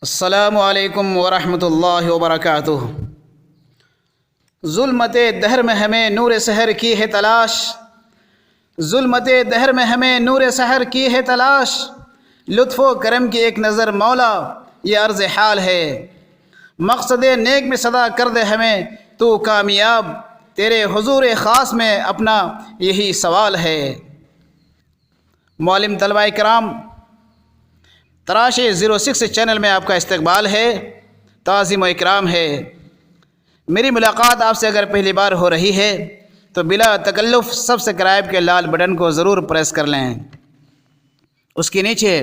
अस्सलामु अलैकुम वरहमतुल्लाहि वबरकातुहू। ज़ुल्मते दहर में हमें नूर सहर की है तलाश, ज़ुल्मते दहर में हमें नूर सहर की है तलाश। लुत्फ़ो करम की एक नज़र मौला ये अर्ज़ हाल है। मक़सद नेक में सदा कर दे हमें तू कामयाब, तेरे हुज़ूर ख़ास में अपना यही सवाल है। मौलिम तलबा कराम, तराशे 06 चैनल में आपका इस्तकबाल है, ताज़ीम व इकराम है। मेरी मुलाकात आपसे अगर पहली बार हो रही है तो बिला तकल्लुफ़ सब्सक्राइब के लाल बटन को ज़रूर प्रेस कर लें, उसके नीचे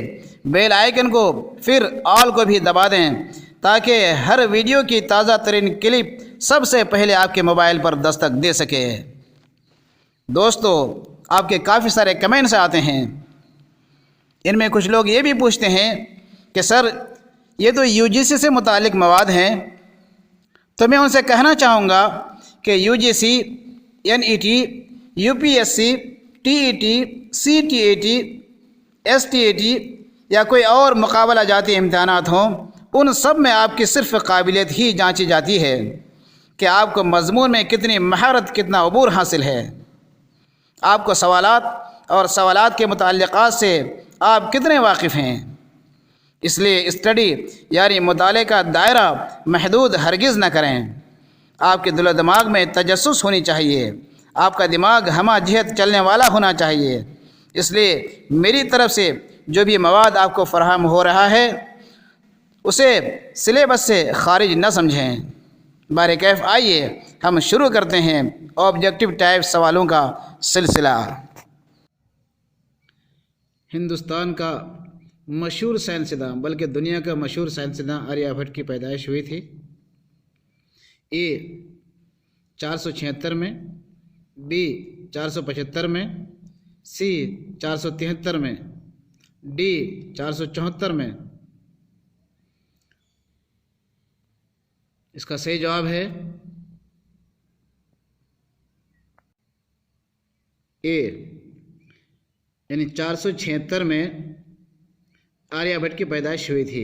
बेल आइकन को फिर ऑल को भी दबा दें ताकि हर वीडियो की ताज़ा तरीन क्लिप सबसे पहले आपके मोबाइल पर दस्तक दे सके। दोस्तों, आपके काफ़ी सारे कमेंट्स आते हैं, इनमें कुछ लोग ये भी पूछते हैं कि सर ये तो यूजीसी से मुतालिक मवाद हैं। तो मैं उनसे कहना चाहूँगा कि UGC, NET, UPSC, TET, CTET, STET या कोई और मुकाबला जाती इम्तहानात हों, उन सब में आपकी सिर्फ़ काबिलियत ही जांची जाती है कि आपको मज़मून में कितनी महारत, कितना अबूर हासिल है, आपको सवालात और सवालात के मुताल्लिक़ात से आप कितने वाकिफ़ हैं। इसलिए स्टडी यानी मुताले का दायरा महदूद हरगिज़ न करें। आपके दिल दिमाग में तजस्सुस होनी चाहिए, आपका दिमाग हमा जहत चलने वाला होना चाहिए। इसलिए मेरी तरफ़ से जो भी मवाद आपको फ़राहम हो रहा है उसे सिलेबस से ख़ारिज न समझें। बारिकैफ़ आइए हम शुरू करते हैं ऑब्जेक्टिव टाइप सवालों का सिलसिला। हिंदुस्तान का मशहूर साइंसदान, बल्कि दुनिया का मशहूर साइंसदान आर्यभट्ट की पैदाइश हुई थी। ए 476 में, बी 475 में, सी 473 में, डी 474 में। इसका सही जवाब है ए, यानी 476 में आर्यभट्ट की पैदाइश हुई थी।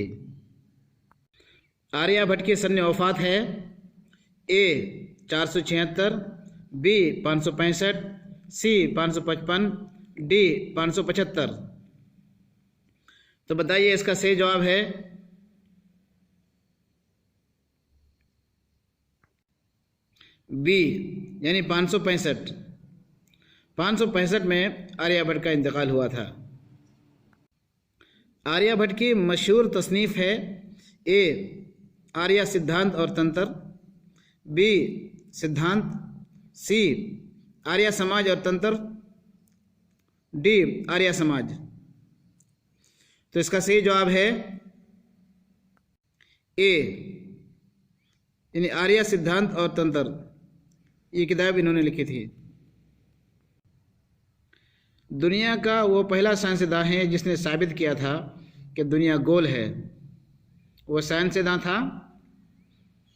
आर्यभट्ट की सन्न वफ़ात है ए 476, बी 565, सी 555, डी 575। तो बताइए इसका सही जवाब है बी, यानी 565। 565 में आर्यभट्ट का इंतकाल हुआ था। आर्यभट्ट की मशहूर तसनीफ़ है ए आर्य सिद्धांत और तंत्र, बी सिद्धांत, सी आर्य समाज और तंत्र, डी आर्य समाज। तो इसका सही जवाब है ए, यानी आर्य सिद्धांत और तंत्र। ये किताब इन्होंने लिखी थी। दुनिया का वो पहला साइंसदान है जिसने साबित किया था कि दुनिया गोल है। वो साइंसदान था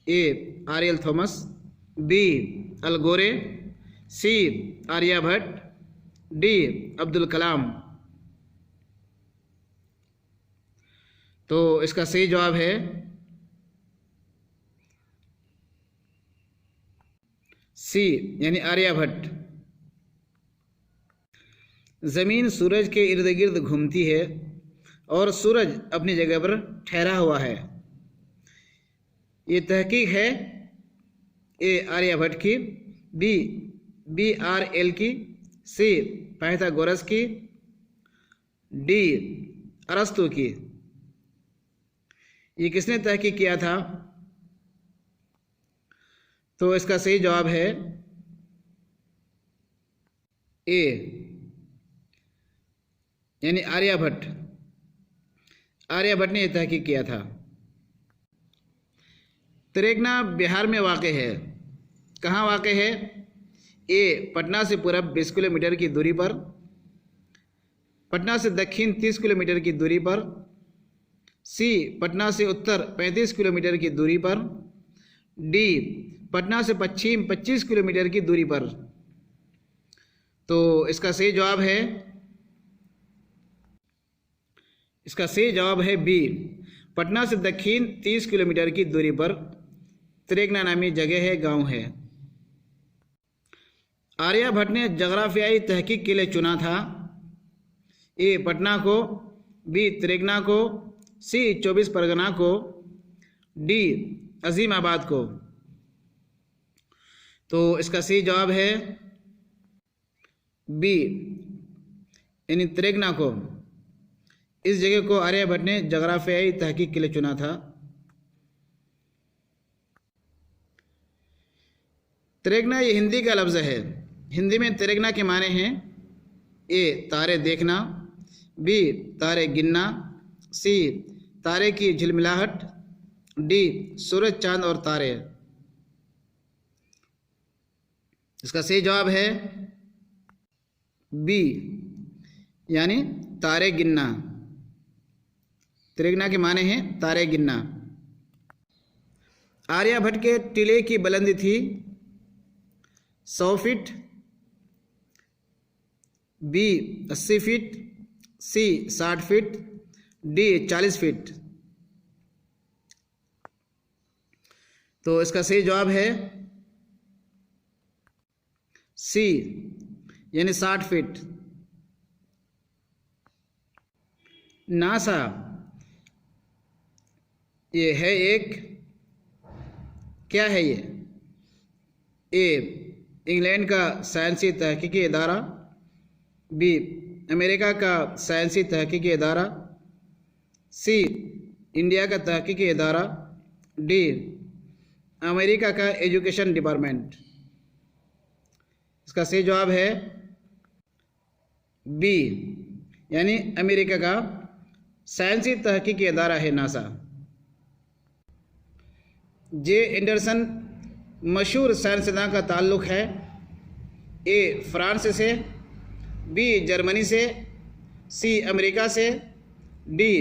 ए आर्यल थॉमस, बी अल गोरे, सी आर्यभट्ट, डी अब्दुल कलाम। तो इसका सही जवाब है सी, यानी आर्यभट्ट। ज़मीन सूरज के इर्द गिर्द घूमती है और सूरज अपनी जगह पर ठहरा हुआ है। ये तहकीक है ए आर्यभट्ट की, बी BRL की, सी पाइथागोरस की, डी अरस्तु की। ये किसने तहकीक किया था? तो इसका सही जवाब है ए, यानी आर्यभट्ट। आर्यभट्ट ने यह तहकीक किया था। त्रिगना बिहार में वाक़ है। कहाँ वाक़ है? ए पटना से पूरब 20 किलोमीटर की दूरी पर, पटना से दक्षिण 30 किलोमीटर की दूरी पर, सी पटना से उत्तर 35 किलोमीटर की दूरी पर, डी पटना से पश्चिम 25 किलोमीटर की दूरी पर। तो इसका सही जवाब है बी, पटना से दक्षिण 30 किलोमीटर की दूरी पर त्रेगना नामी जगह है, गांव है। आर्यभट्ट ने जगराफियाई तहकीक के लिए चुना था। ए पटना को, बी त्रेगना को, सी 24 परगना को, डी अजीमाबाद को। तो इसका सही जवाब है बी यानी त्रेगना को। इस जगह को आर्यभट्ट ने जगराफियाई तहकीक के लिए चुना था। त्रेगना ये हिंदी का लफ्ज़ है। हिंदी में त्रेगना के माने हैं ए तारे देखना, बी तारे गिनना, सी तारे की झिलमिलाहट, डी सूरज चांद और तारे। इसका सही जवाब है बी यानी तारे गिनना। त्रिगना के माने हैं तारे गिनना। आर्यभट्ट के टीले की बुलंदी थी 100 फीट, बी 80 फीट, सी 60 फीट, डी 40 फीट। तो इसका सही जवाब है सी यानी 60 फीट। नासा ये है एक, क्या है ये? ए इंग्लैंड का साइंसी तहकीकी इदारा, बी अमेरिका का साइंसी तहकीकी इदारा, सी इंडिया का तहकीकी इदारा, डी अमेरिका का एजुकेशन डिपार्टमेंट। इसका सही जवाब है बी यानी अमेरिका का साइंसी तहकीकी इदारा है नासा। जे एंडरसन मशहूर साइंसदान का ताल्लुक़ है ए फ्रांस से, बी जर्मनी से, सी अमेरिका से, डी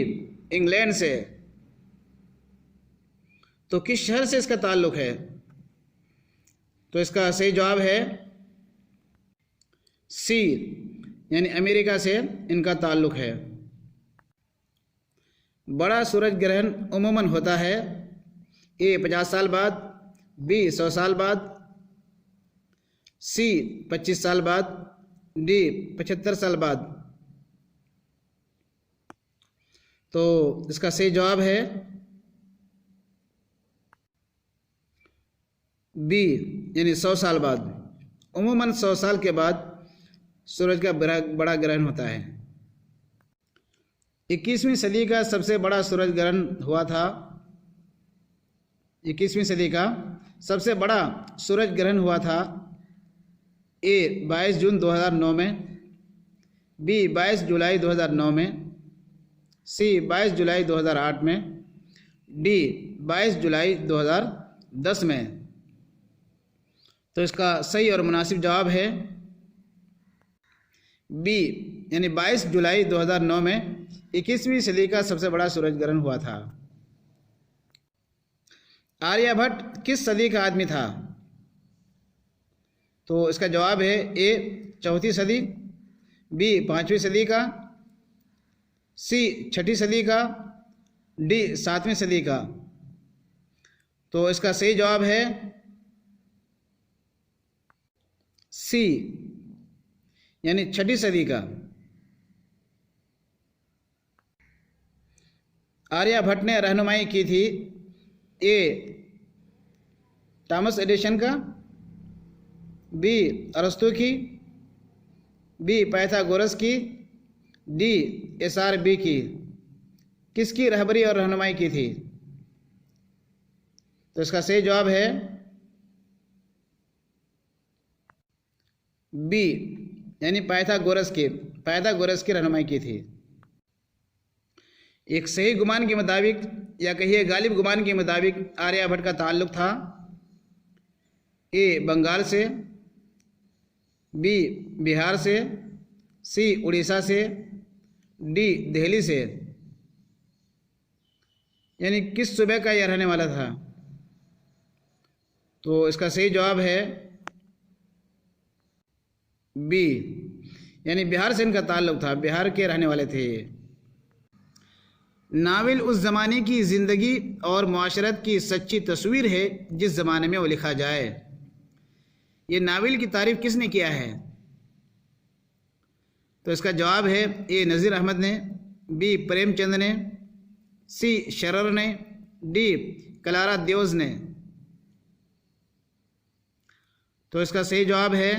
इंग्लैंड से। तो किस शहर से इसका ताल्लुक़ है? तो इसका सही जवाब है सी यानी अमेरिका से इनका ताल्लुक़ है। बड़ा सूरज ग्रहण उमूमन होता है ए 50 साल बाद, बी 100 साल बाद, सी 25 साल बाद, डी 75 साल बाद। तो इसका सही जवाब है बी यानी 100 साल बाद। उमूमन 100 साल के बाद सूरज का बड़ा ग्रहण होता है। 21वीं सदी का सबसे बड़ा सूरज ग्रहण हुआ था। 21वीं सदी का सबसे बड़ा सूरज ग्रहण हुआ था ए 22 जून 2009 में, बी 22 जुलाई 2009 में, सी 22 जुलाई 2008 में, डी 22 जुलाई 2010 में। तो इसका सही और मुनासिब जवाब है बी यानी 22 जुलाई 2009 में 21वीं सदी का सबसे बड़ा सूरज ग्रहण हुआ था। आर्यभट्ट किस सदी का आदमी था? तो इसका जवाब है ए 4वीं सदी, बी 5वीं सदी का, सी 6ठी सदी का, डी 7वीं सदी का। तो इसका सही जवाब है सी यानी 6ठी सदी का। आर्यभट्ट ने रहनुमाई की थी ए थॉमस एडिसन का, बी अरस्तु की, बी पाइथागोरस की, डी SRB की। किसकी रहबरी और रहनुमाई की थी? तो इसका सही जवाब है बी यानी पाइथागोरस की रहनुमाई की थी। एक सही गुमान के मुताबिक या कहिए गालिब गुमान के मुताबिक आर्यभट्ट का ताल्लुक़ था ए बंगाल से, बी बिहार से, सी उड़ीसा से, डी दिल्ली से। यानी किस सूबे का यह रहने वाला था? तो इसका सही जवाब है बी यानी बिहार से इनका ताल्लुक़ था, बिहार के रहने वाले थे। नावल उस ज़माने की ज़िंदगी और माशरत की सच्ची तस्वीर है जिस ज़माने में वो लिखा जाए। ये नावल की तारीफ़ किसने किया है? तो इसका जवाब है ए नज़ीर अहमद ने, बी प्रेमचंद ने, सी शरर ने, डी कलारा देओज ने। तो इसका सही जवाब है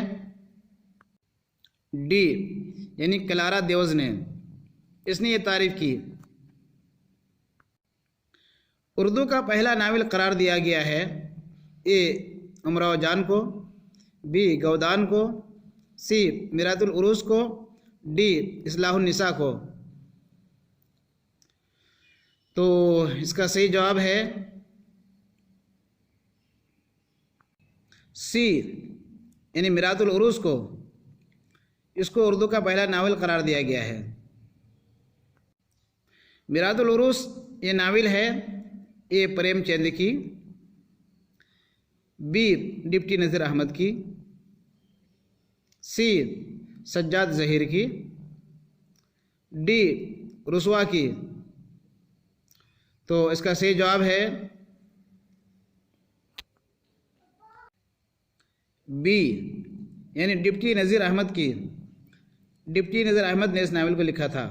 डी, यानी कलारा देओज ने। इसने ये तारीफ़ की। उर्दू का पहला नावल करार दिया गया है ए उमराव जान को, बी गौदान को, सी मिरातुल उरूस को, डी इस्लाहुन निसा को। तो इसका सही जवाब है सी, यानी मिरातुल उरूस को। इसको उर्दू का पहला नावल करार दिया गया है। मिरातुल उरूस ये नावल है ए प्रेमचंद की, बी डिप्टी नज़ीर अहमद की, सी सज्जाद ज़हीर की, डी रुसवा की। तो इसका सही जवाब है बी, यानी डिप्टी नज़ीर अहमद की। डिप्टी नज़ीर अहमद ने इस नावल को लिखा था।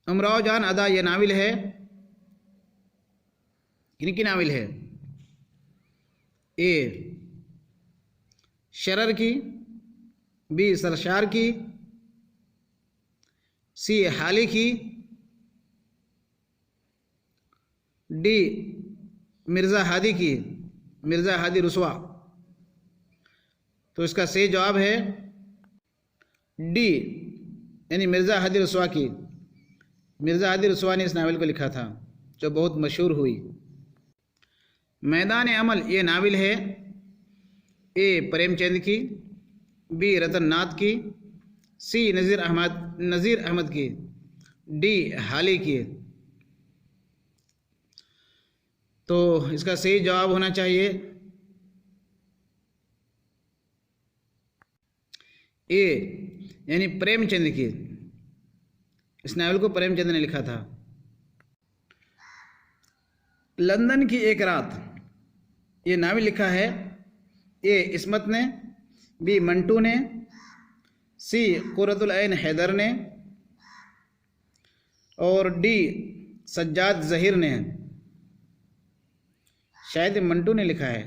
उमराव जान अदा ये नावल है, किनकी नावल है? ए शरर की, बी सरशार की, सी हाली की, डी मिर्ज़ा हादी की, मिर्ज़ा हादी रुसवा। तो इसका सही जवाब है डी, यानी मिर्ज़ा हादी रुसवा की। मिर्ज़ा हादी रुसवा ने इस नावल को लिखा था जो बहुत मशहूर हुई। मैदान अमल ये नावल है ए प्रेमचंद की, बी रतन नाथ की, सी नज़ीर अहमद की, डी हाली की। तो इसका सही जवाब होना चाहिए ए, यानी प्रेमचंद की। इस नावल को प्रेमचंद ने लिखा था। लंदन की एक रात ये नावल लिखा है ए इस्मत ने, बी मंटू ने, सी कुर्रतुल ऐन हैदर ने, और डी सज्जाद ज़हीर ने। शायद मंटू ने लिखा है,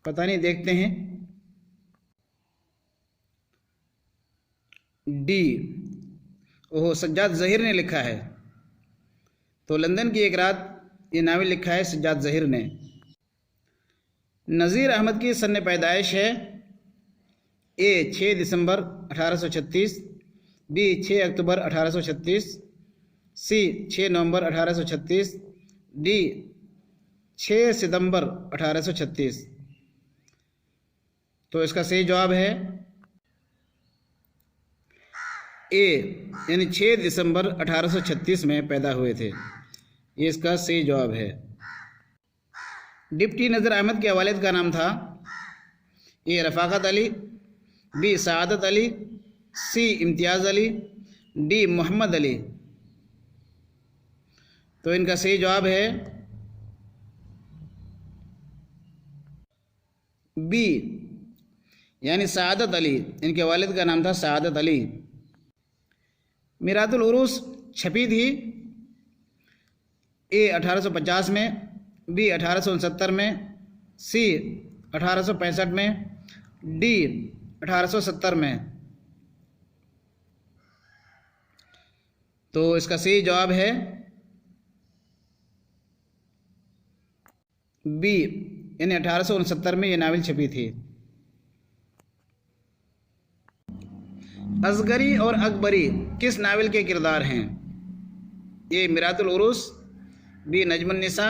पता नहीं, देखते हैं। डी, ओह सज्जाद ज़हीर ने लिखा है। तो लंदन की एक रात ये नावल लिखा है सज्जाद ज़हीर ने। नज़ीर अहमद की सन पैदाइश है ए 6 दिसंबर 1836, बी 6 अक्टूबर 1836, सी 6 नवंबर 1836, डी 6 सितंबर 1836। तो इसका सही जवाब है ए, यानी 6 दिसंबर 1836 में पैदा हुए थे। ये इसका सही जवाब है। डिप्टी नज़ीर अहमद के वालिद का नाम था ए रफ़ाकत अली, बी सआदत अली, सी इम्तियाज़ अली, डी मोहम्मद अली। तो इनका सही जवाब है बी, यानी सआदत अली। इनके वालिद का नाम था सआदत अली। मिरातुल उरूस छपी थी ए 1850 में, बी 1869 में, सी 1865 में, डी 1870 में। तो इसका सही जवाब है बी, यानी 1869 में ये नावल छपी थी। असगरी और अकबरी किस नावल के किरदार हैं? ए मिरातुल उरूस, बी नजमुन निसा,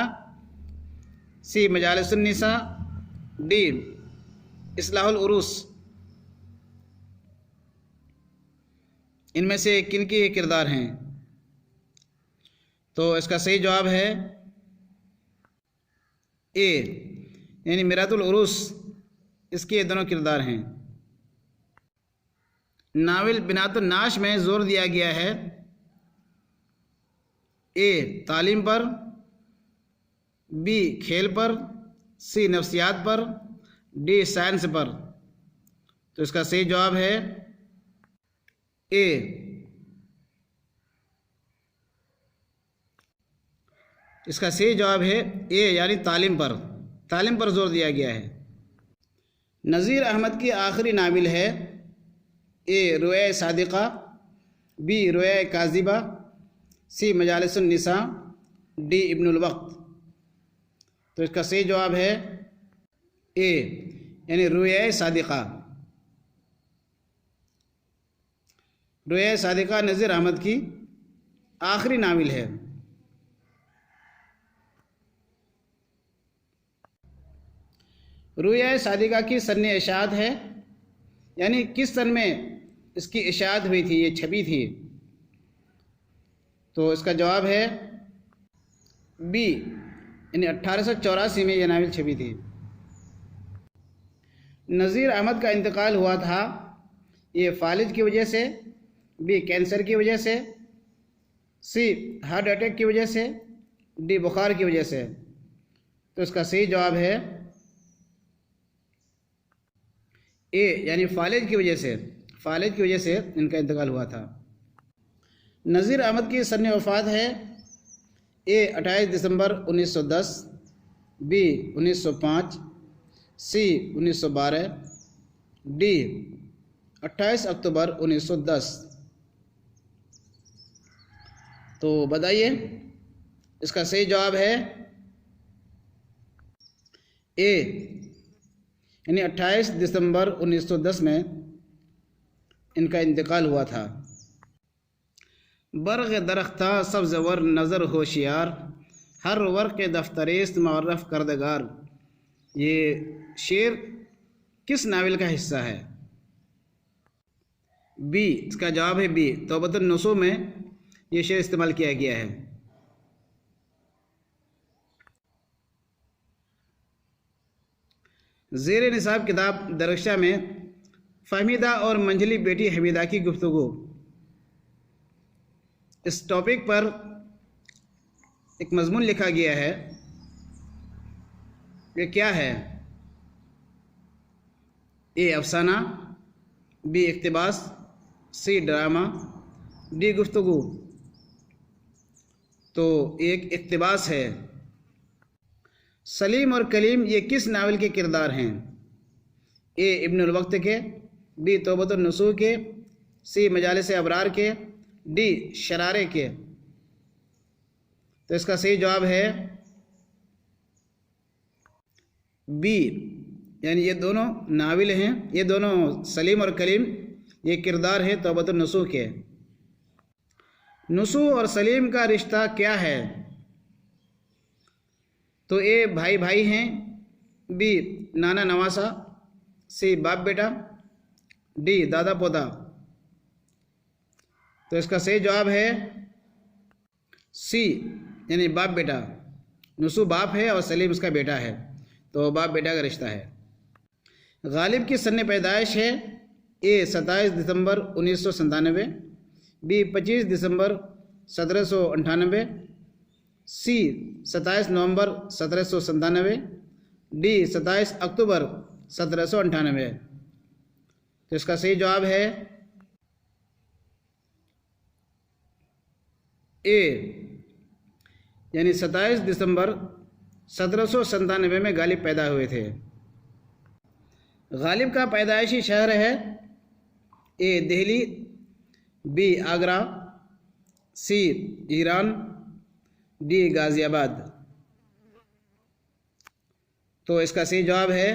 सी मजालिसुन निसा, डी इस्लाहुल उरूस। इनमें से किनके किरदार हैं? तो इसका सही जवाब है ए, यानी मिरातुल उरूस। इसके ये दोनों किरदार हैं। नावल बिनातुन नाश में जोर दिया गया है ए तालीम पर, बी खेल पर, सी नफ्सियात पर, डी साइंस पर। तो इसका सही जवाब है ए। इसका सही जवाब है ए, यानी तालीम पर। तालीम पर जोर दिया गया है। नज़ीर अहमद की आखिरी नावल है ए रुया सादिक़ा, बी रुया काज़िबा, सी मजालिसुन निसा, डी इब्नुल वक्त। तो इसका सही जवाब है ए, यानी रुया सादिक़ा। रुया सादिक़ा नज़ीर अहमद की आखिरी नावल है। रुया सादिक़ा की सन इशाअत है, यानी किस सन में इसकी इशाअत हुई थी, ये छपी थी। तो इसका जवाब है बी, यानी 1884 में यह नावल छपी थी। नज़ीर अहमद का इंतकाल हुआ था ये फालिज की वजह से, बी कैंसर की वजह से, सी हार्ट अटैक की वजह से, डी बुखार की वजह से। तो इसका सही जवाब है ए, यानी फालिज की वजह से। फालिज की वजह से इनका इंतकाल हुआ था। नज़ीर अहमद की सन वफ़ात है ए 28 दिसंबर 1910, बी 1905, सी 1912, डी 28 अक्टूबर 1910। तो बताइए, इसका सही जवाब है ए, यानी 28 दिसंबर 1910 में इनका इंतकाल हुआ था। बरग़ दरख्ता सब्ज़ वर नज़र होशियार, हर वर्क़ दफ्तरेस्त मुअर्रफ़ करदगार। ये शेर किस नावल का हिस्सा है? बी, इसका जवाब है बी, तौबतुन नुसूह में ये शेर इस्तेमाल किया गया है। ज़ेर निसाब किताब दरख्शा में फ़हमीदा और मंझली बेटी हमीदा की गुफ्तगू, इस टॉपिक पर एक मज़मून लिखा गया है। ये क्या है? ए अफसाना, बी इक़्तिबास, सी ड्रामा, डी गुफ्तगू। तो एक इक़्तिबास है। सलीम और कलीम ये किस नावल के किरदार हैं? ए इब्नुल वक्त के, बी तौबतुन नुसूह के, सी मजालिस अबरार के, डी शरारे के। तो इसका सही जवाब है बी, यानी ये दोनों नावल हैं, ये दोनों सलीम और कलीम ये किरदार है तौबतुन नुसूह के। नुसूह और सलीम का रिश्ता क्या है? तो ए भाई भाई हैं, बी नाना नवासा, सी बाप बेटा, डी दादा पोता। तो इसका सही जवाब है सी, यानी बाप बेटा। नुसूह बाप है और सलीम उसका बेटा है, तो बाप बेटा का रिश्ता है। गालिब की सन पैदाइश है ए 27 दिसंबर 1997, बी 25 दिसंबर 1798, सी 27 नवंबर 1797, डी 27 अक्टूबर 1798। तो इसका सही जवाब है ए, यानी 27 दिसंबर 1797 में गालिब पैदा हुए थे। गालिब का पैदाइशी शहर है ए दिल्ली, बी आगरा, सी ईरान, डी गाज़ियाबाद। तो इसका सही जवाब है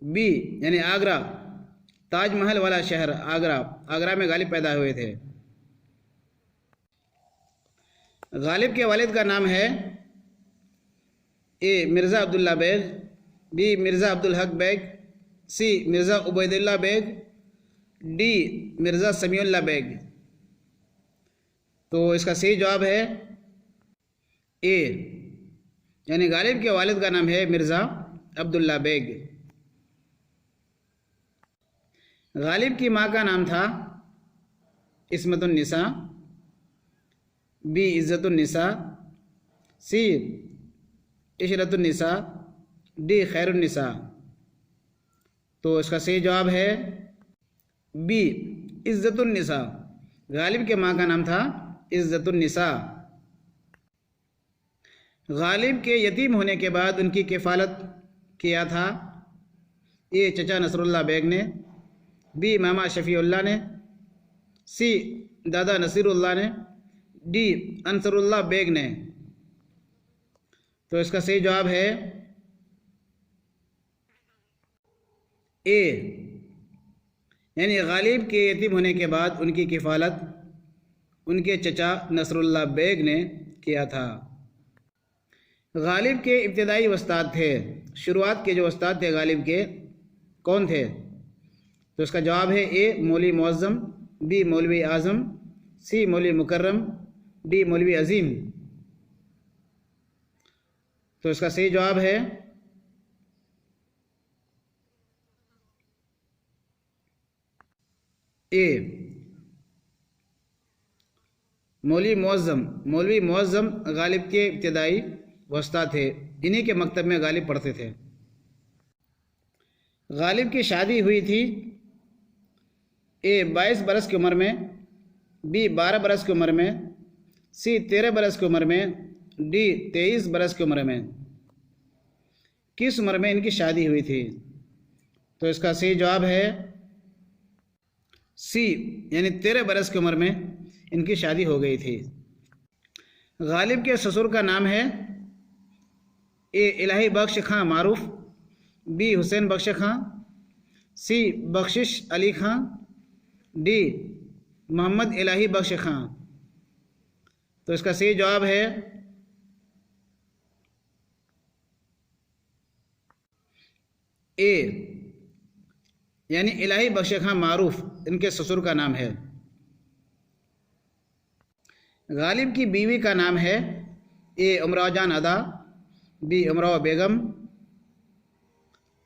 बी, यानी आगरा। ताजमहल वाला शहर आगरा, आगरा में गालिब पैदा हुए थे। गालिब के वालिद का नाम है A Mirza Abdullah Beg, B Mirza Abdul Haq Beg, C Mirza Ubaidullah Beg, D Mirza Samiullah Beg. तो इसका सही जवाब है ए, यानी गालिब के वालिद का नाम है मिर्ज़ा अब्दुल्ला बेग। गालिब की माँ का नाम था इस्मतुन निसा, बी इज़्ज़तुन्निसा, सी इशरतुन्निसा, डी खैरुन्निसा। तो इसका सही जवाब है बी इज़्ज़तुन्निसा। गालिब के माँ का नाम था इज़्ज़तुन्निसा। गालिब के यतीम होने के बाद उनकी किफ़ालत किया था ए चचा नसरुल्लाह बेग ने, बी मामा शफ़ीउल्लाह ने, सी दादा नसीरुल्लाह ने, डी अंसरुल्लाह बेग ने। तो इसका सही जवाब है ए, यानी गालिब के यतीम होने के बाद उनकी किफ़ालत उनके चचा नसरुल्लाह बेग ने किया था। गालिब के इब्तिदाई उस्ताद थे, शुरुआत के जो उस्ताद थे गालिब के कौन थे? तो इसका जवाब है ए मौलवी मुअज़्ज़म, बी मौलवी आज़म, सी मौलवी मुकर्रम, डी मौलवी अज़ीम। तो इसका सही जवाब है ए मौलवी मुअज़्ज़म। मौलवी मुअज़्ज़म गालिब के इब्तिदाई उस्ताद थे, इन्हीं के मकतब में गालिब पढ़ते थे। गालिब की शादी हुई थी ए 22 बरस की उम्र में, बी 12 बरस की उम्र में, सी 13 बरस की उम्र में, डी 23 बरस की उम्र में। किस उम्र में इनकी शादी हुई थी? तो इसका सही जवाब है सी, यानी 13 बरस की उम्र में इनकी शादी हो गई थी। गालिब के ससुर का नाम है ए इलाही बख्श खां मारूफ, बी हुसैन बख्श खां, सी बख्शिश अली खां, डी मोहम्मद इलाही बख्श खां। तो इसका सही जवाब है ए, यानी इलाही बख्श खां मारूफ इनके ससुर का नाम है। गालिब की बीवी का नाम है ए उमराव जान अदा, बी उमराव बेगम,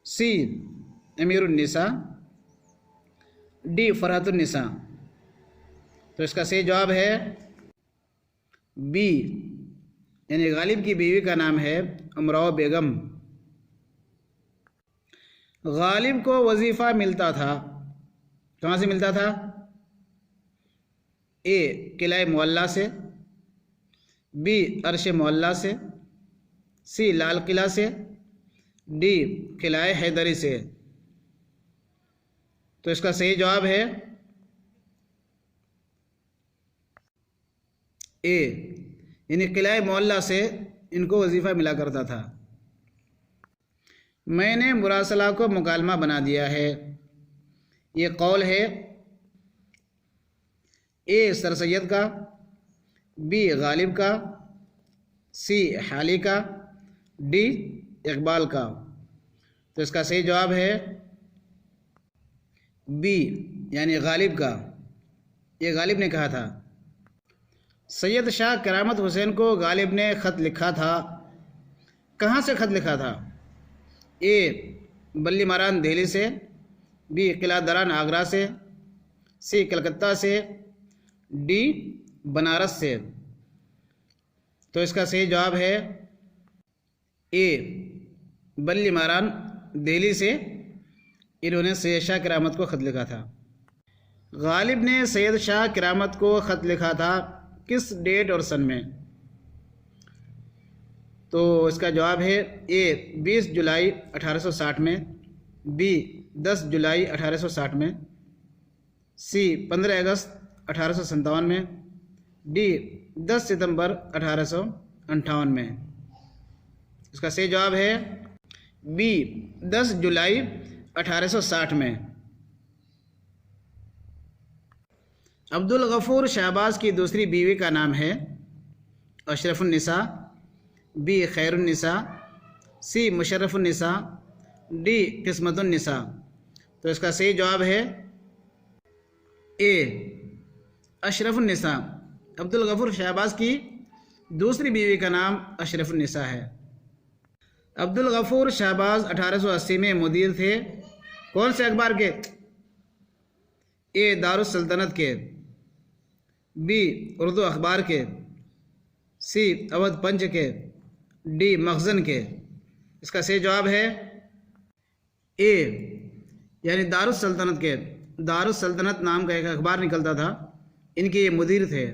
सी अमीरुन्निसा, डी फरहतुन्निसा। तो इसका सही जवाब है बी, यानी गालिब की बीवी का नाम है उमराव बेगम। गालिब को वजीफ़ा मिलता था, कहाँ से मिलता था? ए किला मुअल्ला से, बी अर्श मुअल्ला से, सी लाल किला से, डी किला हैदरी से। तो इसका सही जवाब है ए, यानी किला मुअल्ला से इनको वजीफ़ा मिला करता था। मैंने मुरासला को मुकालमा बना दिया है, ये कौल है ए सर सैयद का, बी गालिब का, सी हाली का, डी इकबाल का। तो इसका सही जवाब है बी, यानी गालिब का। ये गालिब ने कहा था। सैयद शाह करामत हुसैन को गालिब ने ख़त लिखा था, कहाँ से ख़त लिखा था? ए बल्ली मारान दिल्ली से, बी किला दरान आगरा से, सी कलकत्ता से, डी बनारस से। तो इसका सही जवाब है ए बल्ली मारान दिल्ली से इन्होंने सैयद शाह करामत को ख़त लिखा था। गालिब ने सैयद शाह करामत को ख़त लिखा था किस डेट और सन में? तो इसका जवाब है ए 20 जुलाई 1860 में, बी 10 जुलाई 1860 में, सी 15 अगस्त 1857 में, डी 10 सितंबर 1858 में। इसका सही जवाब है बी 10 जुलाई 1860 में। अब्दुल गफूर शहबाज की दूसरी बीवी का नाम है अशरफुन्निसा, बी खैरुन्निसा, सी मुशर्रफुन्निसा, डी किस्मतुन्निसा। तो इसका सही जवाब है ए अशरफुन्निसा। अब्दुल गफूर शहबाज की दूसरी बीवी का नाम अशरफुन्निसा है। अब्दुल गफूर शहबाज 1880 में मुदीर थे कौन से अखबार के? ए दारुस सल्तनत के, बी उर्दू अखबार के, सी अवध पंच के, डी मखजन के। इसका सही जवाब है ए, यानी दारुस सल्तनत के। दारुस सल्तनत नाम का एक अखबार निकलता था, इनके ये मुदीर थे।